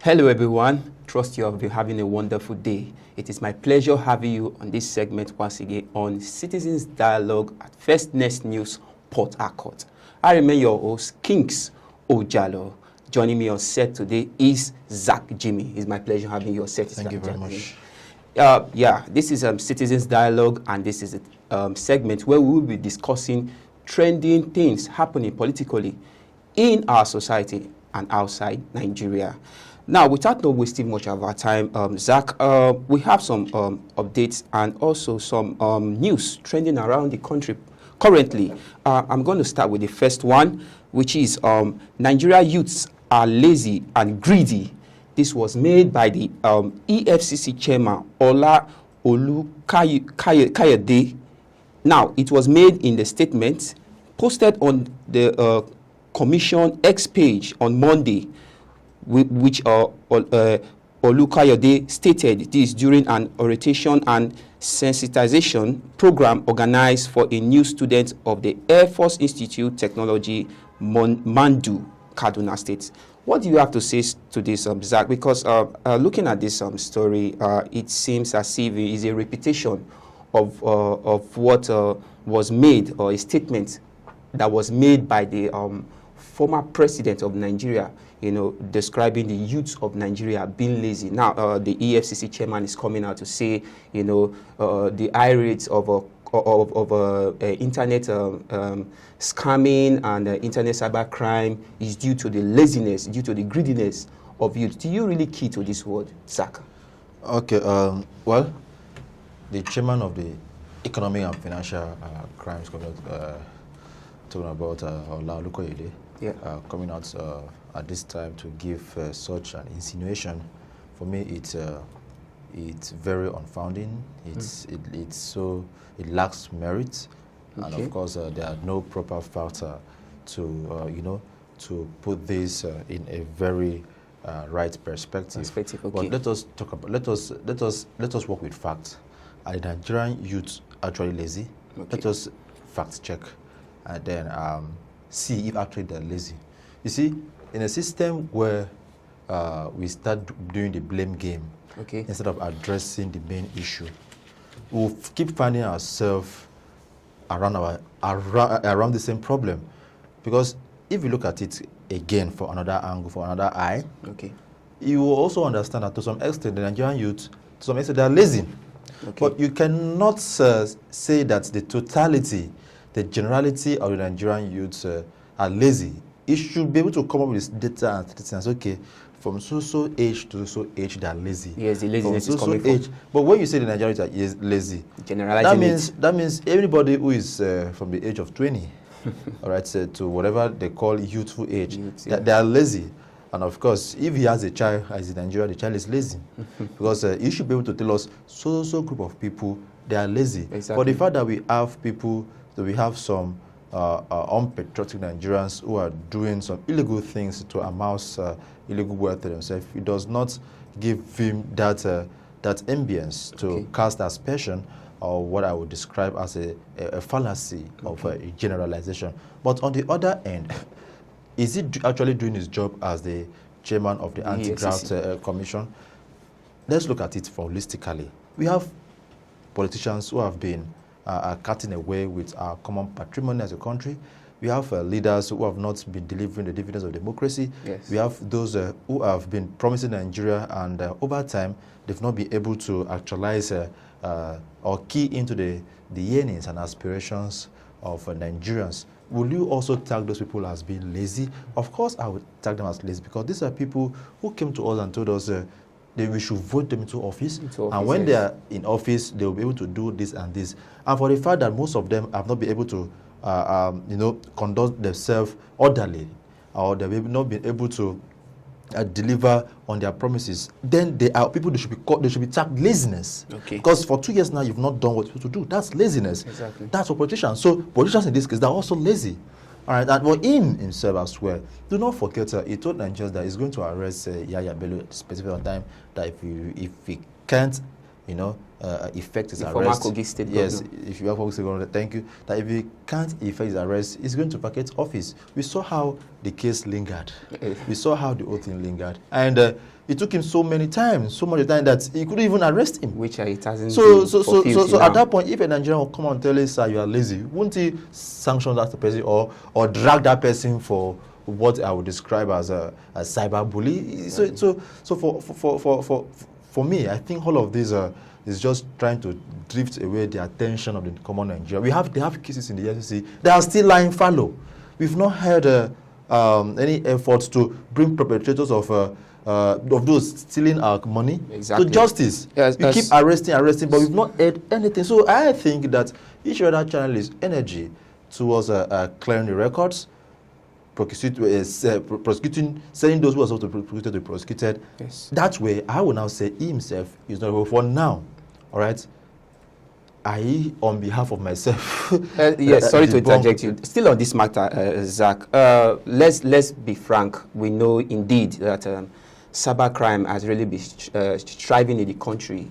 Hello everyone, trust you have been having a wonderful day. It is my pleasure having you on this segment once again on Citizens Dialogue at First Nest News, Port Harcourt. I remain your host, Kings Ojalo. Joining me on set today is Zach Jimmy. It's my pleasure having you on set. Thank you very much. This is Citizens Dialogue, and this is a segment where we will be discussing trending things happening politically in our society and outside Nigeria. Now, without no wasting much of our time, Zach, we have some updates and also some news trending around the country currently. I'm going to start with the first one, which is Nigeria youths are lazy and greedy. This was made by the EFCC chairman, Ola Olukayode. Now, it was made in the statement posted on the Commission X page on Monday, which Olukayode stated this during an orientation and sensitization program organized for a new student of the Air Force Institute Technology, Mandu, Kaduna State. What do you have to say to this, Zach? Because looking at this story, it seems as if it is a repetition of what was made, or a statement that was made by the former president of Nigeria, describing the youths of Nigeria being lazy. Now, the EFCC chairman is coming out to say, the high rates of internet scamming and internet cybercrime is due to the laziness, due to the greediness of youth. Do you really key to this word, Zach? Okay, well, the chairman of the Economic and Financial Crimes Commission, talking about Ola Olukayode, coming out at this time to give such an insinuation, for me it's very unfounding. It lacks merit, and of course there are no proper factor to put this in a very right perspective. Okay. But let us work with facts. Are the Nigerian youth actually lazy? Okay. Let us fact check and then see if actually they're lazy. You see, in a system where we start doing the blame game, instead of addressing the main issue, we'll keep finding ourselves around the same problem. Because if you look at it again for another angle, for another eye, you will also understand that to some extent the Nigerian youth, to some extent, they are lazy. But you cannot say that the totality, the generality of the Nigerian youths are lazy. You should be able to come up with this data and statistics. Okay, from so age to so age, they are lazy. Yes, the laziness is coming age. from. But when you say the Nigerian youth is lazy, that means everybody who is from the age of 20, all right, to whatever they call youthful age, they are lazy. And of course, if he has a child, as in Nigeria, the child is lazy. Because you should be able to tell us, so group of people, they are lazy. Exactly. But the fact that we have people, that we have some unpatriotic Nigerians who are doing some illegal things to amass illegal wealth to themselves, it does not give him that ambience to cast aspersion, or what I would describe as a fallacy of a generalization. But on the other end, is he actually doing his job as the chairman of the Anti-Graft Commission? Let's look at it holistically. We have politicians who have been cutting away with our common patrimony as a country. We have leaders who have not been delivering the dividends of democracy. Yes. We have those who have been promising Nigeria, and over time, they've not been able to actualize or key into the yearnings and aspirations of Nigerians. Will you also tag those people as being lazy? Of course, I would tag them as lazy, because these are people who came to us and told us that we should vote them into office. And when they are in office, they will be able to do this and this. And for the fact that most of them have not been able to, conduct themselves orderly, or they've not been able to deliver on their promises, then they are people they should be tagged laziness. Because for 2 years now, you've not done what you're supposed to do. That's laziness. Exactly. That's for politicians. So politicians in this case, they're also lazy. All right, and well, in himself as well, do not forget, he told Nigerians that he's going to arrest Yaya Bello at a specific time, that if he can't effect his the arrest. Former Kogi State yes, governor. if you have Kogi State governor, thank you. That if he can't effect his arrest, he's going to vacate office. We saw how the case lingered. We saw how the whole thing lingered, and it took him so much time that he couldn't even arrest him. Which it hasn't. So at that point, if a Nigerian will come and tell us, "Sir, you are lazy," wouldn't he sanction that person or drag that person for what I would describe as a cyberbully? So for me, I think all of this is just trying to drift away the attention of the common Nigerian. They have cases in the FCC that are still lying fallow. We've not heard any efforts to bring perpetrators of those stealing our money to justice. Yes, we keep arresting, but we've not heard anything. So I think that each other channel is energy towards clearing the records, prosecuting, sending those who are supposed to be prosecuted to be prosecuted. Yes. That way, I will now say he himself is not able for now. All right. On behalf of myself. Yes, sorry to interject you. Still on this matter, Zach, let's be frank. We know indeed that cybercrime has really been thriving in the country,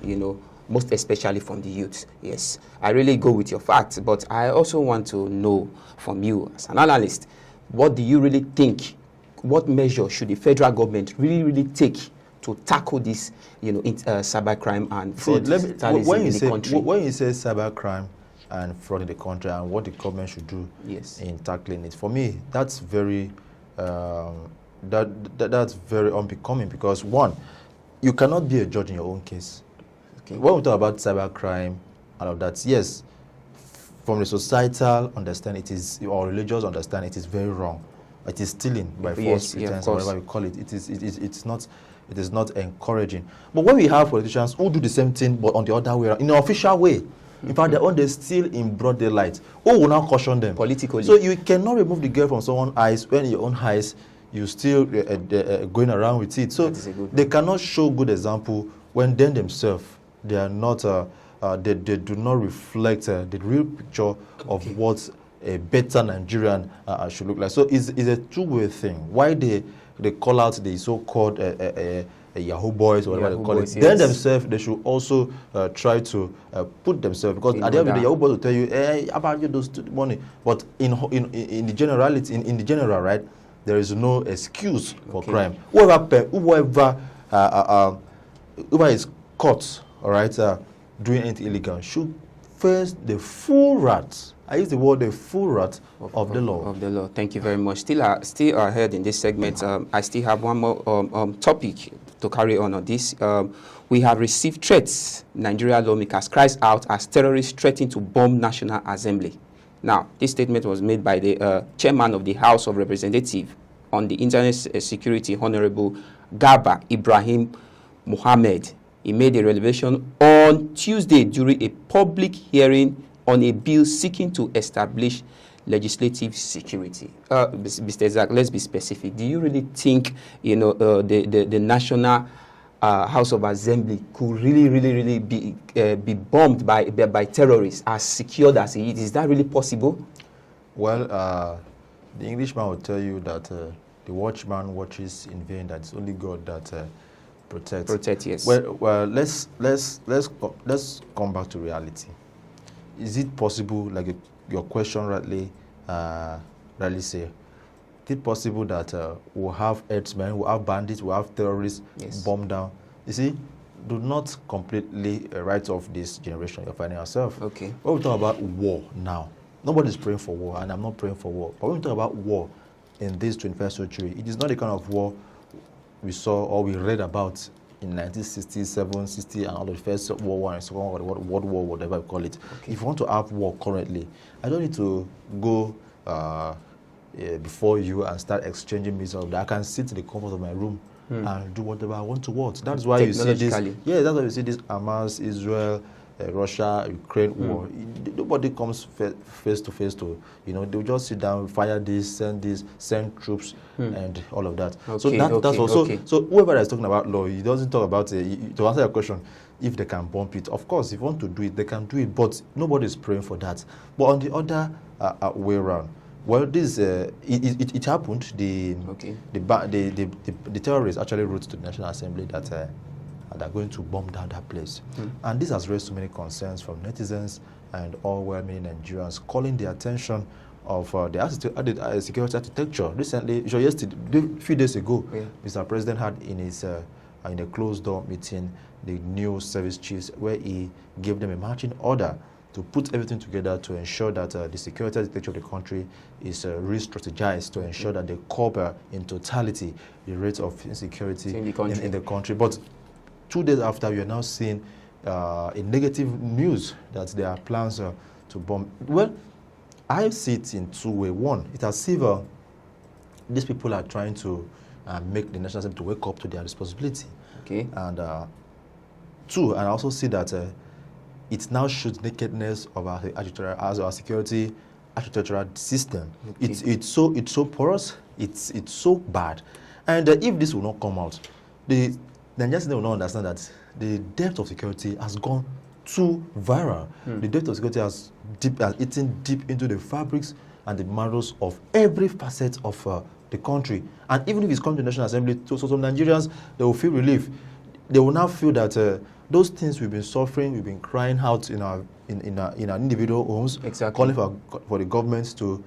most especially from the youth. Yes, I really go with your facts, but I also want to know from you as an analyst, what do you really think? What measure should the federal government really take to tackle this, cybercrime and fraud in the country? When you say cybercrime and fraud in the country and what the government should do in tackling it, for me, that's very that's very unbecoming, because one, you cannot be a judge in your own case. Okay. When we talk about cybercrime, all of that, yes, from the societal understanding, or religious understanding, it is very wrong. It is stealing by false pretense, or whatever you call it. It is not encouraging. But when we have politicians who do the same thing, but on the other way around, in an official way, in fact, they steal in broad daylight, who will now caution them? Politically. So you cannot remove the girl from someone's eyes when in your own eyes you still going around with it. So they cannot show good example when then themselves, they are not, they do not reflect the real picture of what a better Nigerian should look like. So it's a two-way thing. Why they call out the so-called Yahoo boys, or whatever they call it. Yes. Then themselves, they should also try to put themselves, because at the end of the day, Yahoo boys will tell you, "Hey, about you those money." But in the generality, in the general, right, there is no excuse for crime. Whoever is caught, all right, doing anything illegal should face the full wrath. I use the word the full wrath of the law. Of the law. Thank you very much. Still ahead in this segment, I still have one more topic to carry on this. We have received threats. Nigeria lawmakers cries out as terrorists threaten to bomb National Assembly. Now, this statement was made by the chairman of the House of Representatives on the Internet Security, Honorable Garba Ibrahim Mohammed. He made a revelation on Tuesday during a public hearing on a bill seeking to establish legislative security. Mr. Zach, let's be specific. Do you really think, the National House of Assembly could really be bombed by terrorists as secured as it is? Is that really possible? Well, the Englishman will tell you that the watchman watches in vain. That it's only God that protects. Protect, yes. Well, let's come back to reality. Is it possible, like your question rightly say, is it possible that we'll have herdsmen, we'll have bandits, we'll have terrorists bomb down? You see, do not completely write off this generation you're finding yourself. Okay. When we talk about war now, nobody's praying for war, and I'm not praying for war. But when we talk about war in this 21st century, it is not the kind of war we saw or we read about in 1967, 60, and all the First World War and Second World War, whatever you call it. Okay. If you want to have war currently, I don't need to go before you and start exchanging missiles. I can sit in the comfort of my room and do whatever I want to watch. That's why you see this. Yeah, that's why you see this Hamas, Israel, Russia, Ukraine war. Nobody comes face to face to, they'll just sit down, fire this, send troops, and all of that. Okay, so that's also. Okay. So whoever is talking about law, he doesn't talk about to answer your question. If they can bump it, of course, if you want to do it, they can do it. But nobody is praying for that. But on the other way around, well, this it happened. The terrorists actually wrote to the National Assembly that that are going to bomb down that place. And this has raised so many concerns from netizens and all well-meaning Nigerians, calling the attention of the security architecture. Recently, yesterday, a few days ago, Mr. President had in his in a closed-door meeting the new service chiefs, where he gave them a marching order to put everything together to ensure that the security architecture of the country is re-strategized, to ensure that they cover in totality the rate of insecurity in the country. But 2 days after, we are now seeing a negative news that there are plans to bomb. Well, I see it in two ways. One, it's as if these people are trying to make the national assembly to wake up to their responsibility. Okay. And two, and I also see that it now shows nakedness of our security architectural system. Okay. It's so porous. It's so bad. And if this will not come out, the Nigerian system will not understand that the depth of security has gone too viral. The depth of security has eaten deep into the fabrics and the marrows of every facet of the country. And even if it's come to the National Assembly, so some Nigerians, they will feel relief. They will now feel that those things we've been suffering, we've been crying out in our individual homes, calling for the government to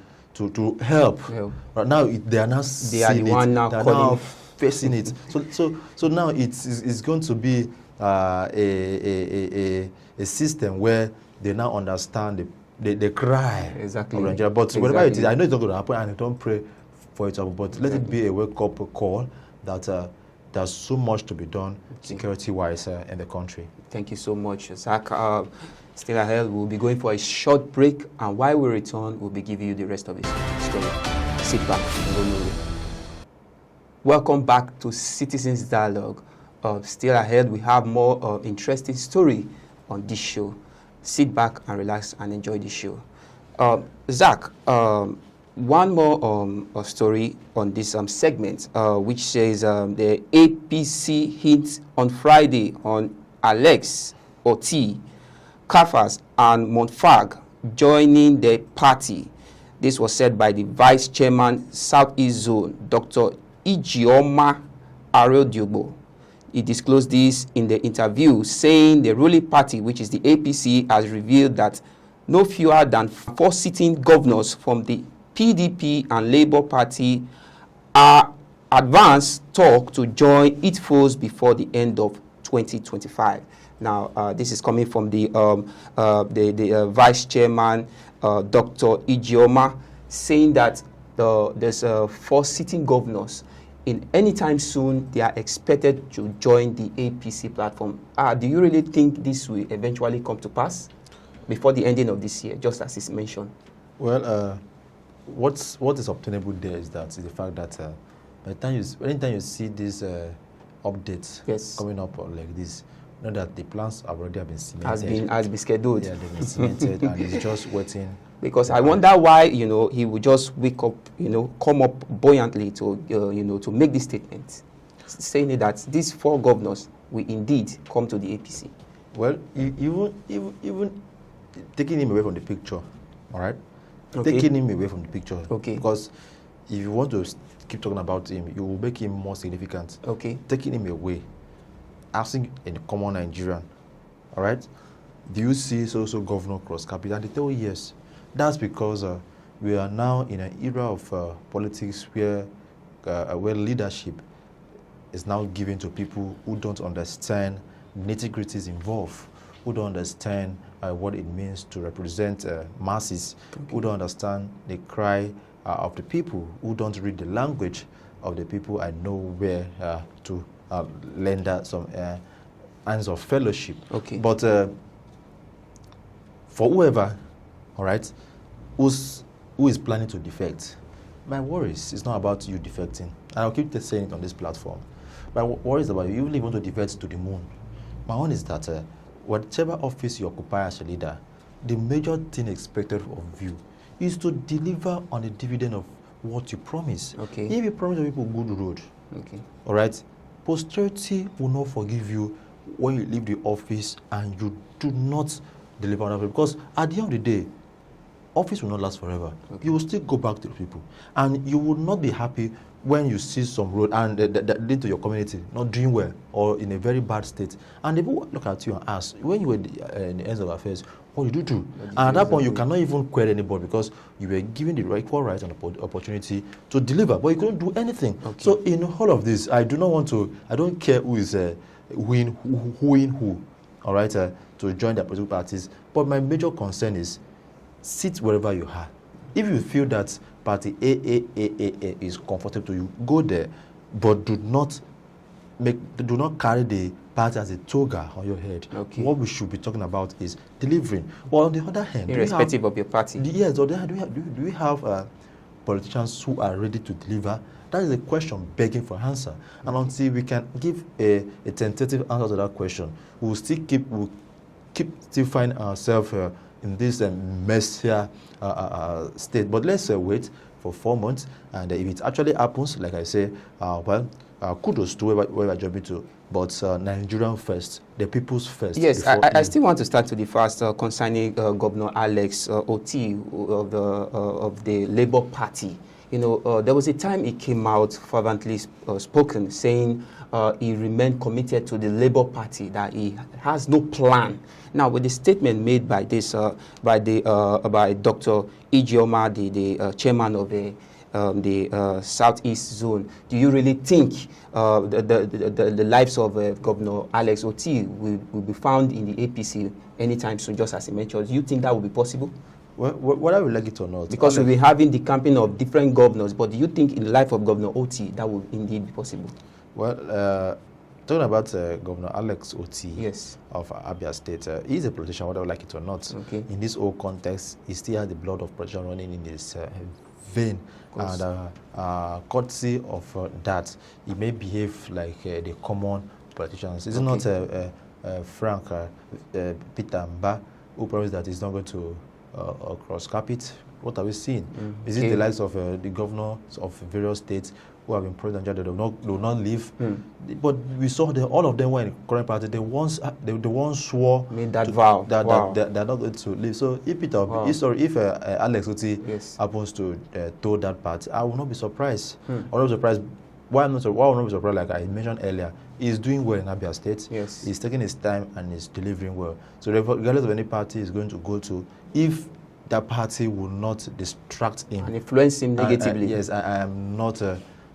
help. Right now, they are now seeing it. They are now facing it. So now it's going to be a system where they now understand the cry of Nigeria. But whatever it is, I know it's not going to happen, and I don't pray for it to happen. But let it be a wake-up call that there's so much to be done security-wise in the country. Thank you so much, Zach. Still ahead, we'll be going for a short break, and while we return, we'll be giving you the rest of his story. Sit back and don't worry. Welcome back to Citizens Dialogue. Still ahead, we have more interesting story on this show. Sit back and relax and enjoy the show. Zach, one more story on this segment, which says the APC hints on Friday on Alex Oti, Kafas and Montfag joining the party. This was said by the Vice Chairman, Southeast Zone, Dr. Ijeoma Arodiobo. He disclosed this in the interview, saying the ruling party, which is the APC, has revealed that no fewer than 4 sitting governors from the PDP and Labour Party are advanced talk to join its foes before the end of 2025. Now, this is coming from the Vice Chairman, Dr. Ijeoma, saying that there's 4 sitting governors. In any time soon, they are expected to join the APC platform. Do you really think this will eventually come to pass before the ending of this year, just as is mentioned? Well, what is obtainable there is the fact that anytime you see these updates coming up like this, know that the plans have already been cemented. Has been scheduled. Yeah, they've been cemented, and it's just waiting. Because I wonder why, he would just wake up, come up buoyantly to, to make this statement, saying that these 4 governors will indeed come to the APC. Well, even taking him away from the picture, all right? Okay. Taking him away from the picture. Okay. Because if you want to keep talking about him, you will make him more significant. Okay. Taking him away, asking a common Nigerian, all right? Do you see so governor cross capital? And they tell you yes. That's because we are now in an era of politics where leadership is now given to people who don't understand nitty-gritties involved, who don't understand what it means to represent masses, who don't understand the cry of the people, who don't read the language of the people and know where to lend some hands of fellowship. Okay. But for whoever, all right, who is planning to defect, my worries is not about you defecting. And I'll keep saying it on this platform. My worries about you even if you want to defect to the moon. My own is that whatever office you occupy as a leader, the major thing expected of you is to deliver on the dividend of what you promise. Okay. If you promise people good road, okay, all right, posterity will not forgive you when you leave the office and you do not deliver on that. Because at the end of the day, office will not last forever. Okay. You will still go back to the people. And you will not be happy when you see some road and that lead to your community not doing well or in a very bad state, and they will look at you and ask, when you were in the ends of affairs, what did you do? And at that point, you cannot even query anybody because you were given the equal right and opportunity to deliver, but you couldn't do anything. Okay. So in all of this, I don't care who is who, all right, to join the political parties. But my major concern is sit wherever you are. If you feel that party A is comfortable to you, go there, but do not carry the party as a toga on your head. Okay. What we should be talking about is delivering. Well, on the other hand, irrespective of your party. Yes, on the other hand, do we have politicians who are ready to deliver? That is a question begging for answer. And until we can give a tentative answer to that question, we'll keep finding ourselves in this messier state. But let's wait for 4 months, and if it actually happens, like I say, kudos to where we're jumping to. But Nigerian first, the people's first. Yes, I still want to start to the first concerning Governor Alex Oti of the Labour Party. You know, there was a time he came out fervently spoken, saying he remained committed to the Labour Party, that he has no plan. Now, with the statement made by this by Dr. Ijeoma, the chairman of the Southeast Zone, do you really think the lives of Governor Alex Oti will be found in the APC anytime soon, just as he mentioned? Do you think that will be possible? Well, whether we like it or not. Because we'll be having the campaign of different governors, but do you think in the life of Governor Oti that will indeed be possible? Well, talking about Governor Alex Oti, yes, of Abia State, he's a politician, whether we like it or not. Okay. In this whole context, he still has the blood of politician running in his vein. And courtesy of that, he may behave like the common politicians. Is it not Frank Peter Mba who promised that he's not going to cross carpet? What are we seeing? Is it the likes of the governors of various states who have been president, they will not leave? But we saw that all of them were in the current party. They once swore made that vow that they're not going to leave. So if if Alex Oti happens to toe that part, I will not be surprised. I will not be surprised. Why will not be surprised? Like I mentioned earlier, he's doing well in Abia State. Yes, he's taking his time and he's delivering well. So regardless of any party he's going to go to, if that party will not distract him and influence him negatively, yes, I am not.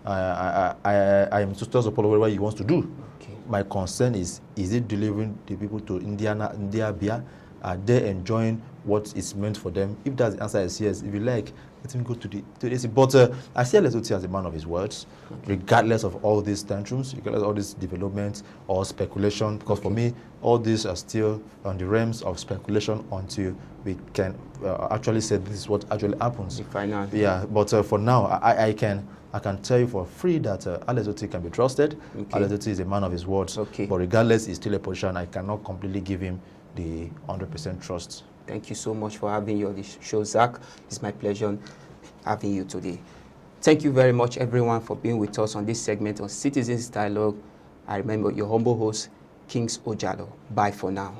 I am to support whatever he wants to do. Okay. My concern is it delivering the people to India Bia? Are they enjoying what is meant for them? If that's the answer is yes, if you like, let him go to this. But I see Alex Oti as a man of his words, regardless of all these tantrums, regardless of all this development or speculation, because for me, all these are still on the realms of speculation until we can actually say this is what actually happens. The final. Yeah, but for now, I can tell you for free that Alex Oti can be trusted. Okay. Alex Oti is a man of his words. Okay. But regardless, he's still a politician. I cannot completely give him the 100% trust. Thank you so much for having you on the show, Zach. It's my pleasure having you today. Thank you very much, everyone, for being with us on this segment of Citizens Dialogue. I remember your humble host, Kings Ojalo. Bye for now.